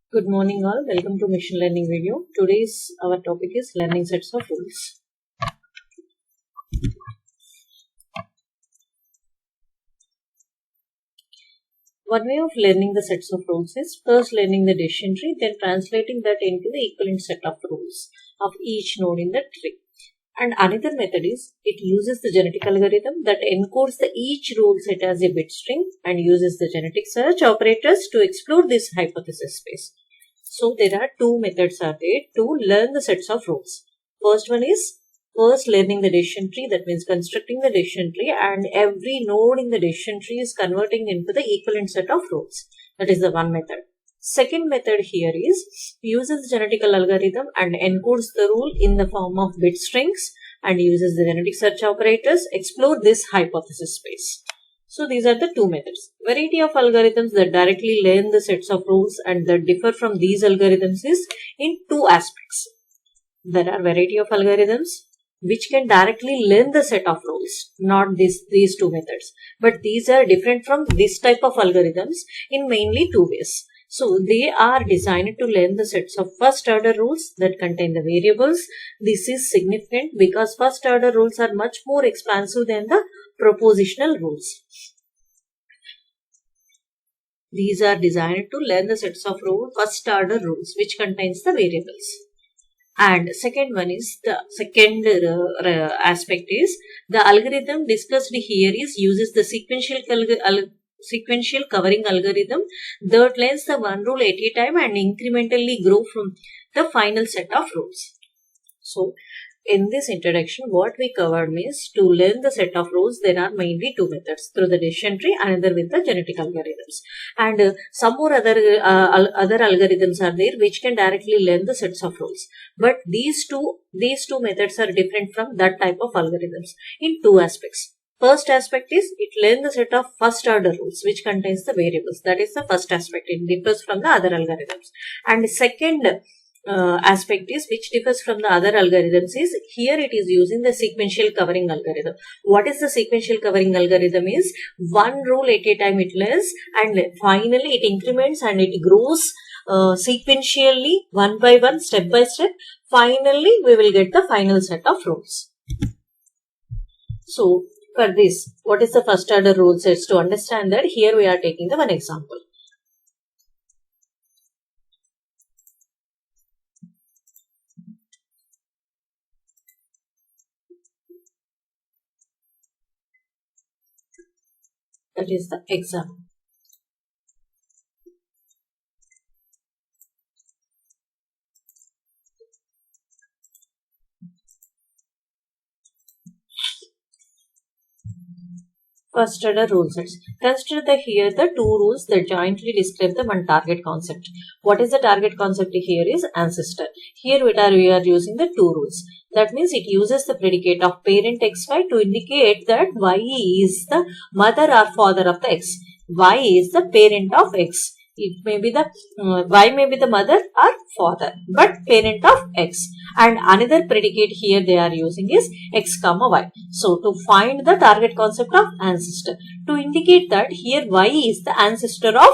Good morning all, welcome to machine learning video. Today's our topic is learning sets of rules. One way of learning the sets of rules is first learning the decision tree, then translating that into the equivalent set of rules of each node in the tree. And another method is it uses the genetic algorithm that encodes the each rule set as a bit string and uses the genetic search operators to explore this hypothesis space. So there are two methods are there to learn the sets of rules. First one is first learning the decision tree, that means constructing the decision tree and every node in the decision tree is converting into the equivalent set of rules. That is the one method. Second method here is uses genetical algorithm and encodes the rule in the form of bit strings and uses the genetic search operators explore this hypothesis space. So these are the two methods. Variety of algorithms that directly learn the sets of rules and that differ from these algorithms is in two aspects. There are variety of algorithms which can directly learn the set of rules, not these two methods. But these are different from this type of algorithms in mainly two ways. So they are designed to learn the sets of first order rules that contain the variables. This is significant because first order rules are much more expansive than the propositional rules. These are designed to learn the sets of first order rules which contains the variables. And second one is the second aspect is the algorithm discussed here is uses the sequential covering algorithm that learns the one rule at a time and incrementally grow from the final set of rules. So in this introduction, what we covered means to learn the set of rules, there are mainly two methods, through the decision tree, another with the genetic algorithms. And some more other algorithms are there which can directly learn the sets of rules. But these two methods are different from that type of algorithms in two aspects. First aspect is it learns the set of first order rules which contains the variables. That is the first aspect. It differs from the other algorithms. And second aspect is which differs from the other algorithms is here it is using the sequential covering algorithm. What is the sequential covering algorithm is one rule at a time it learns and finally it increments and it grows sequentially one by one, step by step. Finally we will get the final set of rules. So for this, what is the first order rule sets? To understand that, here we are taking the one example. That is the example. First order rule sets. Consider here the two rules that jointly describe the one target concept. What is the target concept here is ancestor. Here we are using the two rules. That means it uses the predicate of parent xy to indicate that y is the mother or father of the x. Y is the parent of x. It may be the y may be the mother or father, but parent of x. And another predicate here they are using is x comma y. So to find the target concept of ancestor, to indicate that here y is the ancestor of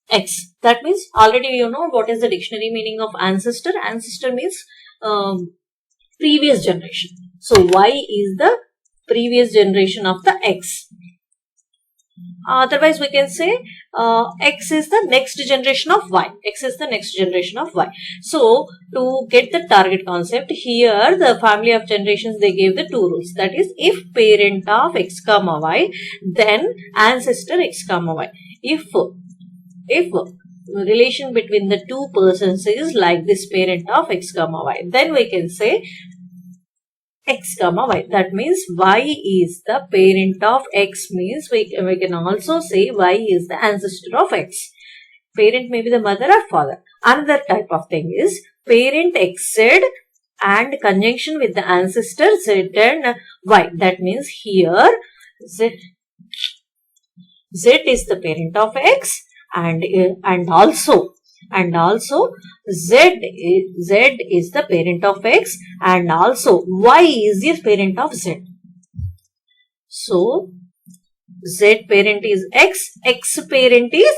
x. That means already you know what is the dictionary meaning of ancestor. Ancestor means previous generation. So y is the previous generation of the x. Otherwise we can say x is the next generation of y. X is the next generation of y. So to get the target concept, here the family of generations they gave the two rules. That is, if parent of x comma y, then ancestor x comma y. If relation between the two persons is like this, parent of x comma y, then we can say x comma y. That means y is the parent of x, means we can also say y is the ancestor of x. Parent may be the mother or father. Another type of thing is parent xz and conjunction with the ancestor z and y. That means here z is the parent of x and also z is the parent of x and also y is the parent of z. So z parent is x, x parent is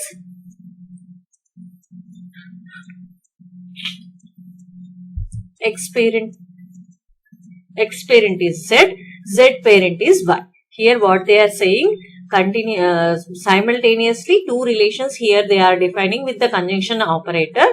X parent is Z, Z parent is Y. Here what they are saying, simultaneously two relations here they are defining with the conjunction operator.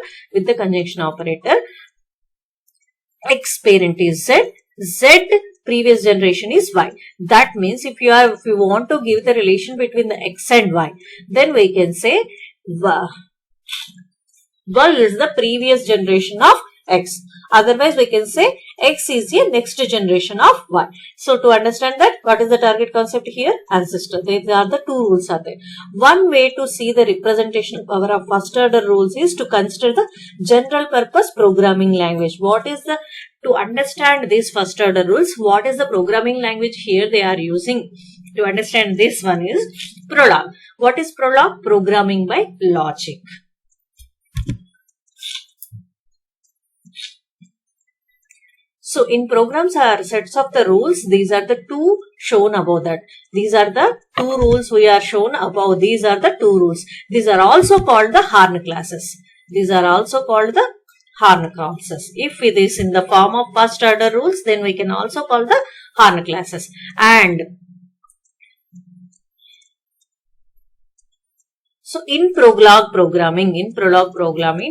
X parent is Z, Z previous generation is Y. That means if you want to give the relation between the X and Y, then we can say Y is the previous generation of X. Otherwise, we can say X is the next generation of Y. So, to understand that, what is the target concept here? Ancestor. These are the two rules are there. One way to see the representational power of first order rules is to consider the general purpose programming language. To understand these first order rules, what is the programming language here they are using? To understand this one is Prolog. What is Prolog? Programming by logic. So, in programs are sets of the rules. These are the two shown above that. These are the two rules we are shown above. These are the two rules. These are also called the Horn classes. If it is in the form of first order rules, then we can also call the Horn classes. And so, in Prolog programming,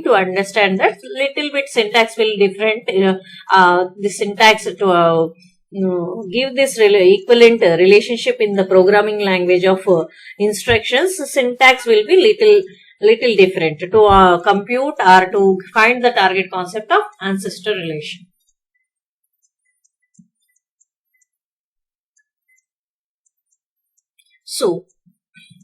to understand that little bit syntax will different. The syntax to give this equivalent relationship in the programming language of instructions, syntax will be little different to compute or to find the target concept of ancestor relation. So,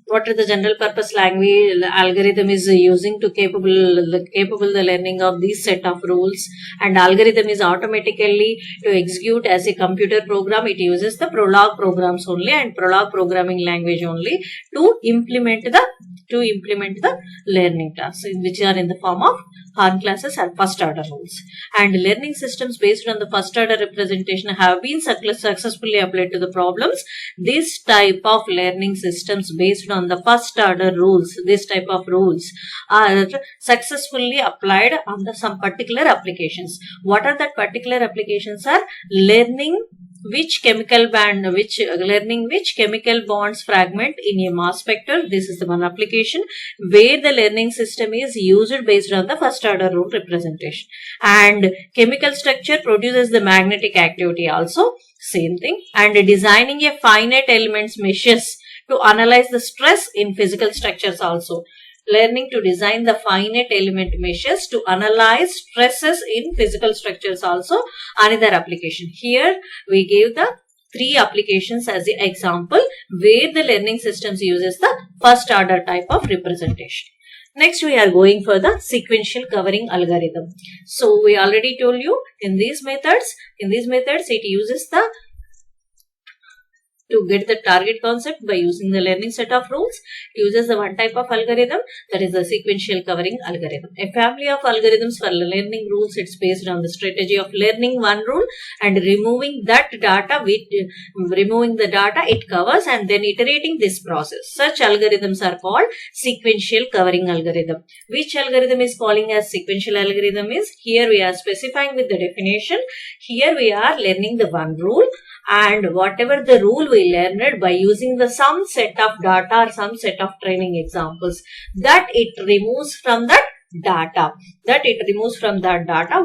what are the general purpose language algorithm is using to capable the learning of these set of rules, and algorithm is automatically to execute as a computer program. It uses the Prolog programs only and Prolog programming language only to implement the learning tasks, which are in the form of Horn classes and first order rules. And learning systems based on the first order representation have been successfully applied to the problems. This type of learning systems based on the first order rules, are successfully applied on some particular applications. What are that particular applications are? Learning which chemical bonds fragment in a mass spectrum. This is the one application where the learning system is used based on the first order rule representation. And chemical structure produces the magnetic activity also, same thing. And designing a finite elements meshes to analyze the stress in physical structures also. Learning to design the finite element meshes to analyze stresses in physical structures also another application. Here we gave the three applications as the example where the learning systems uses the first order type of representation. Next we are going for the sequential covering algorithm. So we already told you in these methods it uses the to get the target concept by using the learning set of rules, uses the one type of algorithm, that is the sequential covering algorithm. A family of algorithms for learning rules, it's based on the strategy of learning one rule and removing the data it covers and then iterating this process. Such algorithms are called sequential covering algorithm. Which algorithm is calling as sequential algorithm is, here we are specifying with the definition, here we are learning the one rule, and whatever the rule we learned by using the some set of data or some set of training examples, that it removes from that data,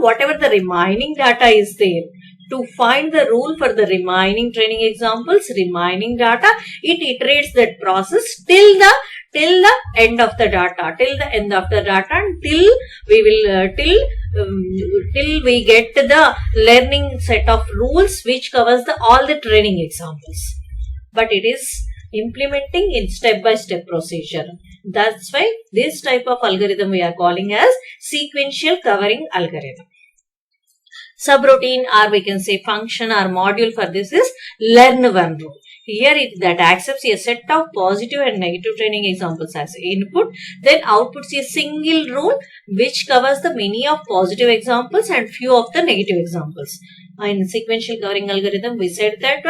whatever the remaining data is there. To find the rule for the remaining training examples, remaining data, it iterates that process till the end of the data, until we get the learning set of rules which covers all the training examples. But it is implementing in step-by-step procedure. That's why this type of algorithm we are calling as sequential covering algorithm. Subroutine, or we can say function or module for this is learn one rule. Here it that accepts a set of positive and negative training examples as input, then outputs a single rule which covers the many of positive examples and few of the negative examples. In sequential covering algorithm, we said that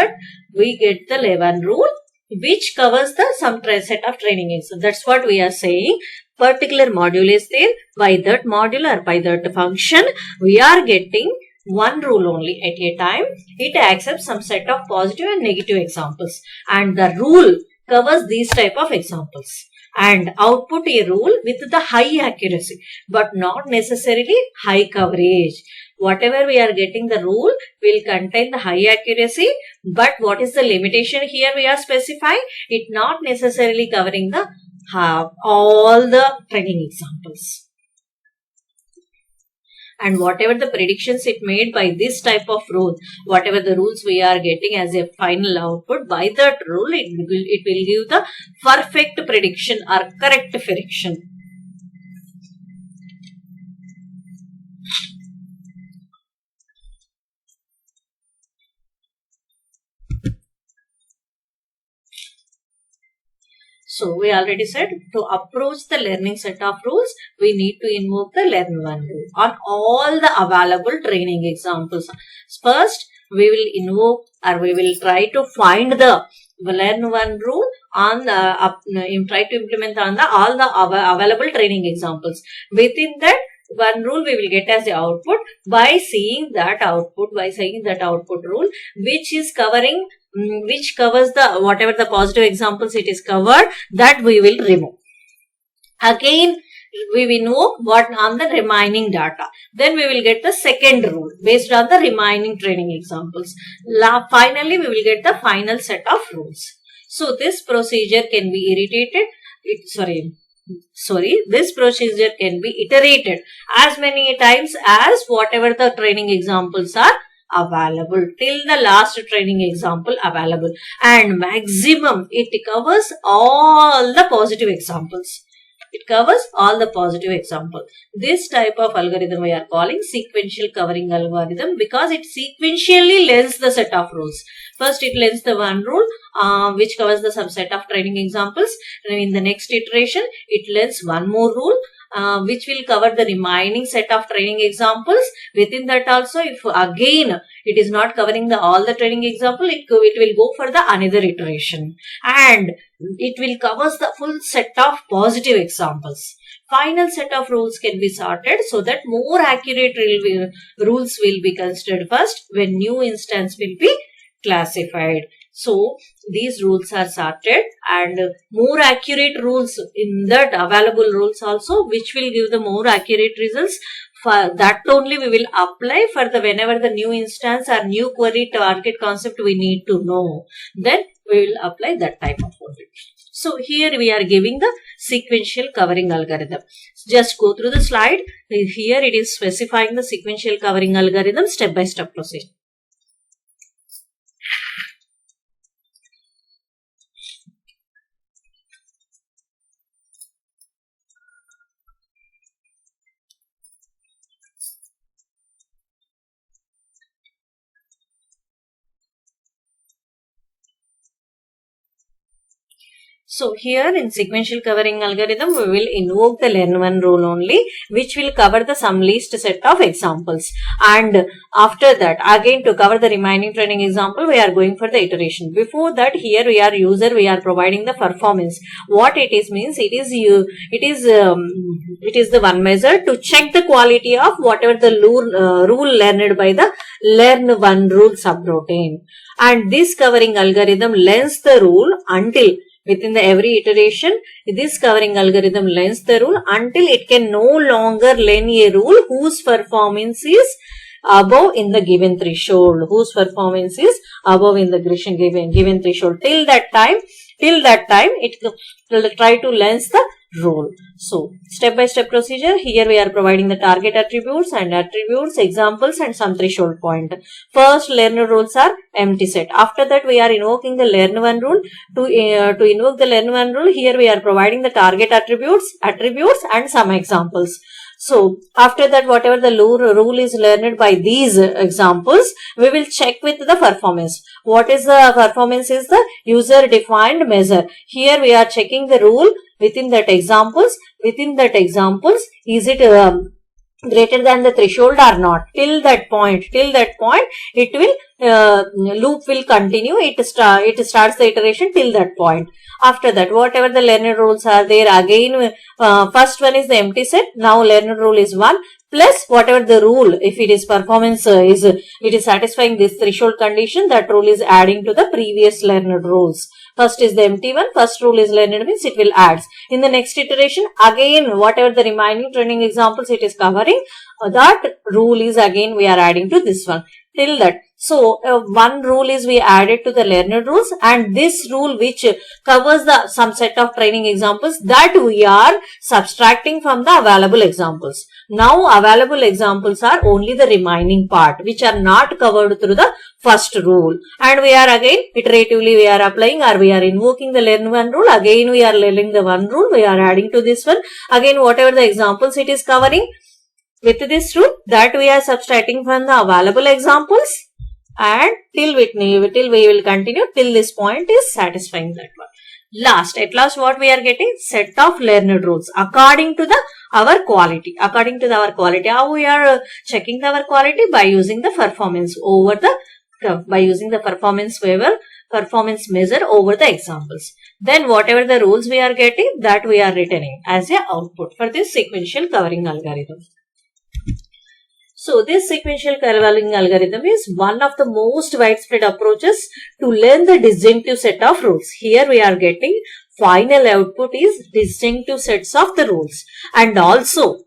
we get the one rule which covers the some set of training examples. That's what we are saying. Particular module is there. By that module or by that function, we are getting one rule only at a time. It accepts some set of positive and negative examples, and the rule covers these type of examples, and output a rule with the high accuracy but not necessarily high coverage. Whatever we are getting, the rule will contain the high accuracy, but what is the limitation here we are specifying? It not necessarily covering the all the training examples. And whatever the predictions it made by this type of rule, whatever the rules we are getting as a final output, by that rule it will give the perfect prediction or correct prediction. So we already said, to approach the learning set of rules, we need to invoke the learn one rule on all the available training examples. First, we will invoke, or we will try to find the learn one rule on the try to implement on the all the available training examples. Within that one rule we will get as the output by seeing that output rule which is covering which covers the whatever the positive examples it is covered, that we will remove. Again, we will know what on the remaining data. Then we will get the second rule based on the remaining training examples. Finally, we will get the final set of rules. So this procedure can be this procedure can be iterated as many times as whatever the training examples are available, till the last training example available, and maximum it covers all the positive examples. It covers all the positive examples. This type of algorithm we are calling sequential covering algorithm, because it sequentially learns the set of rules. First it learns the one rule which covers the subset of training examples, and in the next iteration it learns one more rule which will cover the remaining set of training examples. Within that also, if again it is not covering all the training example, it will go for the another iteration, and it will cover the full set of positive examples. Final set of rules can be sorted so that more accurate rules will be considered first when new instance will be classified. So these rules are sorted, and more accurate rules in that available rules also, which will give the more accurate results. For that only we will apply for the whenever the new instance or new query target concept we need to know, then we will apply that type of audit. So here we are giving the sequential covering algorithm. Just go through the slide. Here it is specifying the sequential covering algorithm step by step procedure. So here in sequential covering algorithm, we will invoke the learn one rule only, which will cover the some least set of examples. And after that, again to cover the remaining training example, we are going for the iteration. Before that, here we are providing the performance. What it is means, it is the one measure to check the quality of whatever the rule learned by the learn one rule subroutine. And this covering algorithm learns the rule until within the every iteration, this covering algorithm learns the rule until it can no longer learn a rule whose performance is above in the given threshold. Given threshold. Till that time, it will try to learn the rule. So, step by step procedure. Here we are providing the target attributes, examples, and some threshold point. First, learner rules are empty set. After that, we are invoking the learn one rule. To invoke the learn one rule, here we are providing the target attributes, and some examples. So, after that, whatever the rule is learned by these examples, we will check with the performance. What is the performance? Is the user defined measure. Here we are checking the rule within that examples. Is it greater than the threshold or not? Till that point, it will loop will continue. It starts the iteration till that point. After that, whatever the learner rules are there, again, first one is the empty set. Now learner rule is 1 plus whatever the rule, if it is performance it is satisfying this threshold condition, that rule is adding to the previous learner rules. First is the empty one, first rule is learner means it will add. In the next iteration, again, whatever the remaining training examples it is covering, that rule is again we are adding to this one till that. So, one rule is we added to the learner rules, and this rule which covers the some set of training examples, that we are subtracting from the available examples. Now, available examples are only the remaining part which are not covered through the first rule, and we are again iteratively we are applying, or we are invoking the learn one rule. Again, we are learning the one rule, we are adding to this one. Again, whatever the examples it is covering, with this rule, that we are subtracting from the available examples, and till we will continue till this point is satisfying that one. At last what we are getting? Set of learner rules according to our quality. According to our quality, how we are checking our quality? By using the performance over the by using the performance measure over the examples. Then whatever the rules we are getting, that we are returning as a output for this sequential covering algorithm. So, this sequential covering algorithm is one of the most widespread approaches to learn the disjunctive set of rules. Here we are getting final output is disjunctive sets of the rules, and also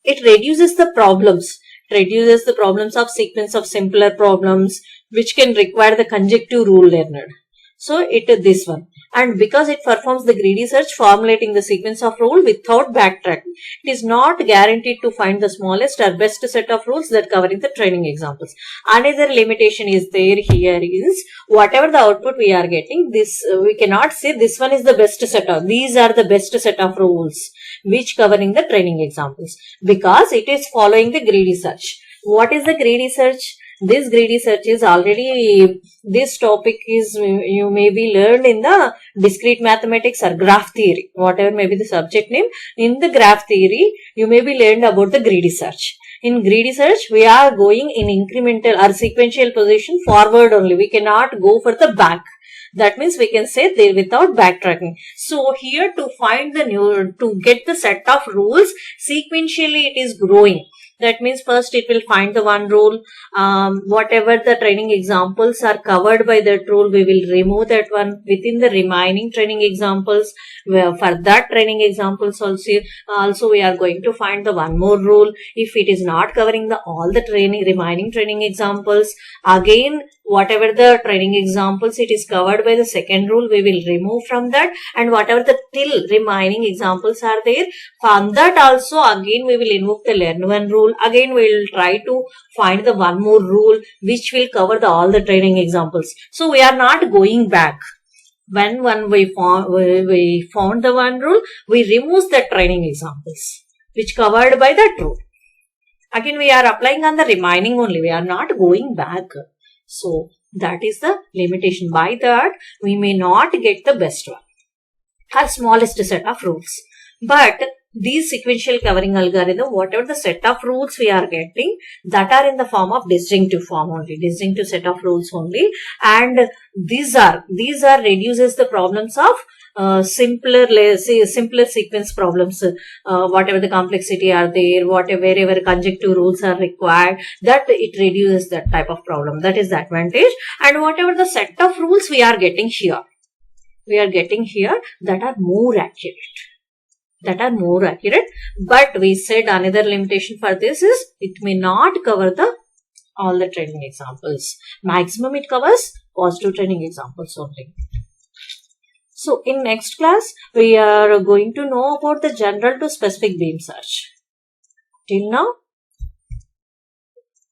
it reduces the problems. Reduces the problems of sequence of simpler problems which can require the conjunctive rule learner. So, it is this one. And because it performs the greedy search, formulating the sequence of rule without backtracking, it is not guaranteed to find the smallest or best set of rules that covering the training examples. Another limitation is there here is, whatever the output we are getting, this we cannot say this one is the best set of, these are the best set of rules which covering the training examples, because it is following the greedy search. What is the greedy search? This greedy search is already, this topic is, you may be learned in the discrete mathematics or graph theory, whatever may be the subject name. In the graph theory, you may be learned about the greedy search. In greedy search, we are going in incremental or sequential position forward only. We cannot go for the back. That means we can say there without backtracking. So here to find to get the set of rules, sequentially it is growing. That means first it will find the one rule, whatever the training examples are covered by that rule, we will remove that one within the remaining training examples. For that training examples also we are going to find the one more rule. If it is not covering all the remaining training examples, again whatever the training examples it is covered by the second rule, we will remove from that, and whatever the till remaining examples are there, from that also again we will invoke the learn one rule. Again we will try to find the one more rule which will cover all the training examples. So we are not going back. When we found the one rule, we remove the training examples which covered by that rule. Again we are applying on the remaining only. We are not going back. So that is the limitation. By that we may not get the best one or smallest set of rules. But these sequential covering algorithm, whatever the set of rules we are getting, that are in the form of disjunctive form only, disjunctive set of rules only, and these are reduces the problems of simpler sequence problems, whatever the complexity are there, wherever conjunctive rules are required, that it reduces that type of problem. That is the advantage. And whatever the set of rules we are getting here, that are more accurate. But we said another limitation for this is it may not cover all the training examples. Maximum it covers positive training examples only. So in next class we are going to know about the general to specific beam search. Till now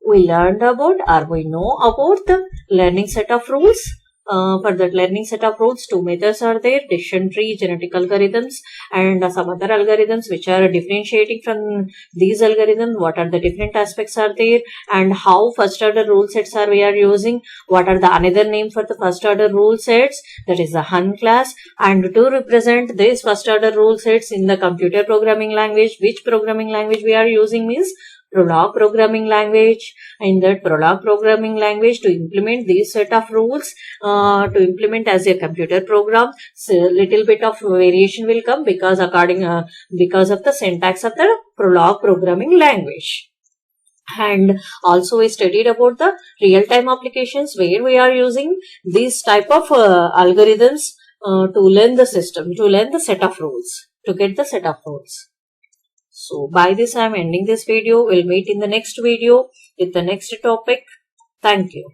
we learned about, or we know about, the learning set of rules. For that learning set of rules, two methods are there: decision tree, genetic algorithms, and some other algorithms which are differentiating from these algorithms. What are the different aspects are there, and how first order rule sets we are using? What are the another name for the first order rule sets? That is the Hun class. And to represent these first order rule sets in the computer programming language, which programming language we are using means Prolog programming language. In that Prolog programming language, to implement these set of rules, to implement as a computer program, so little bit of variation will come because because of the syntax of the Prolog programming language. And also we studied about the real-time applications where we are using these type of algorithms to learn the system, to learn the set of rules, to get the set of rules. So by this I am ending this video. We'll meet in the next video with the next topic. Thank you.